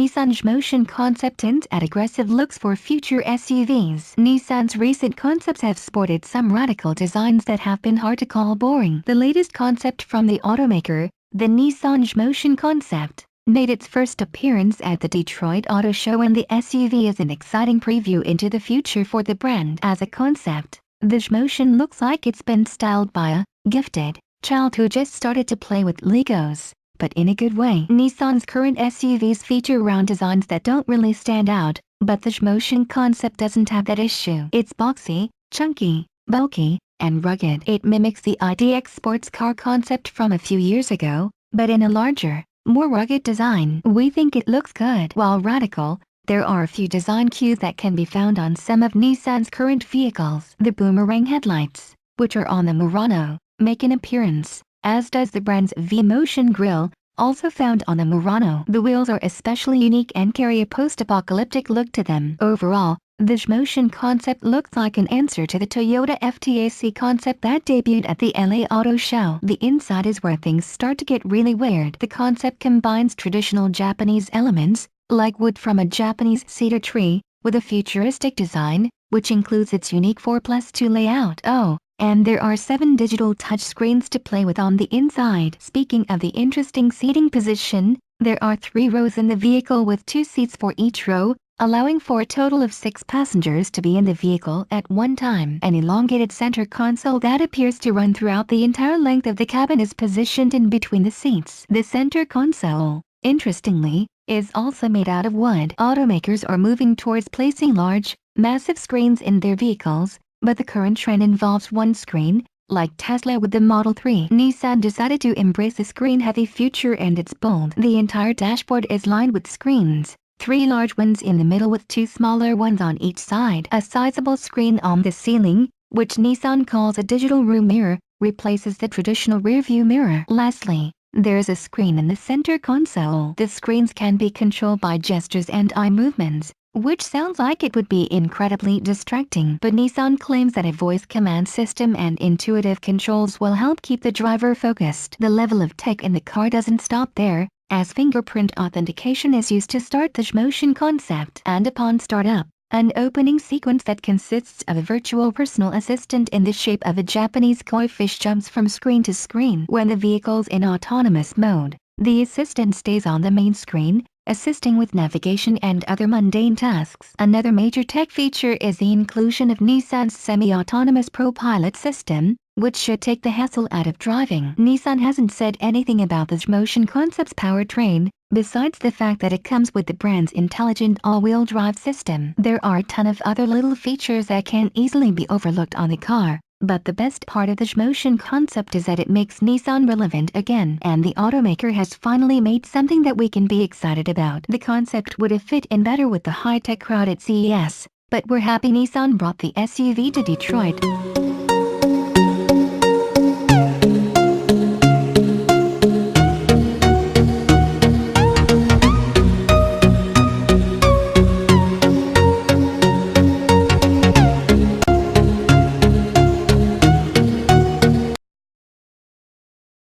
Nissan Xmotion Concept hints at aggressive looks for future SUVs. Nissan's recent concepts have sported some radical designs that have been hard to call boring. The latest concept from the automaker, the Nissan Xmotion Concept, made its first appearance at the Detroit Auto Show, and the SUV is an exciting preview into the future for the brand. As a concept, the Xmotion looks like it's been styled by a gifted child who just started to play with Legos, but in a good way. Nissan's current SUVs feature round designs that don't really stand out, but the Xmotion Concept doesn't have that issue. It's boxy, chunky, bulky, and rugged. It mimics the IDX sports car concept from a few years ago, but in a larger, more rugged design. We think it looks good. While radical, there are a few design cues that can be found on some of Nissan's current vehicles. The boomerang headlights, which are on the Murano, make an appearance, as does the brand's V-motion grille, also found on the Murano. The wheels are especially unique and carry a post-apocalyptic look to them. Overall, the Xmotion Concept looks like an answer to the Toyota FTAC concept that debuted at the LA Auto Show. The inside is where things start to get really weird. The concept combines traditional Japanese elements, like wood from a Japanese cedar tree, with a futuristic design, which includes its unique 4+2 layout. Oh, and there are 7 digital touchscreens to play with on the inside. Speaking of the interesting seating position, there are 3 rows in the vehicle with 2 seats for each row, allowing for a total of 6 passengers to be in the vehicle at one time. An elongated center console that appears to run throughout the entire length of the cabin is positioned in between the seats. The center console, interestingly, is also made out of wood. Automakers are moving towards placing large, massive screens in their vehicles, but the current trend involves one screen, like Tesla with the Model 3. Nissan decided to embrace a screen-heavy future, and it's bold. The entire dashboard is lined with screens, 3 large ones in the middle with 2 smaller ones on each side. A sizable screen on the ceiling, which Nissan calls a digital room mirror, replaces the traditional rearview mirror. Lastly, there's a screen in the center console. The screens can be controlled by gestures and eye movements, which sounds like it would be incredibly distracting. But Nissan claims that a voice command system and intuitive controls will help keep the driver focused. The level of tech in the car doesn't stop there, as fingerprint authentication is used to start the Xmotion Concept. And upon startup, an opening sequence that consists of a virtual personal assistant in the shape of a Japanese koi fish jumps from screen to screen. When the vehicle's in autonomous mode, the assistant stays on the main screen, assisting with navigation and other mundane tasks. Another major tech feature is the inclusion of Nissan's semi-autonomous ProPilot system, which should take the hassle out of driving. Nissan hasn't said anything about the Xmotion Concept's powertrain, besides the fact that it comes with the brand's intelligent all-wheel drive system. There are a ton of other little features that can easily be overlooked on the car, but the best part of the Xmotion Concept is that it makes Nissan relevant again, and the automaker has finally made something that we can be excited about. The concept would have fit in better with the high-tech crowd at CES, but we're happy Nissan brought the SUV to Detroit.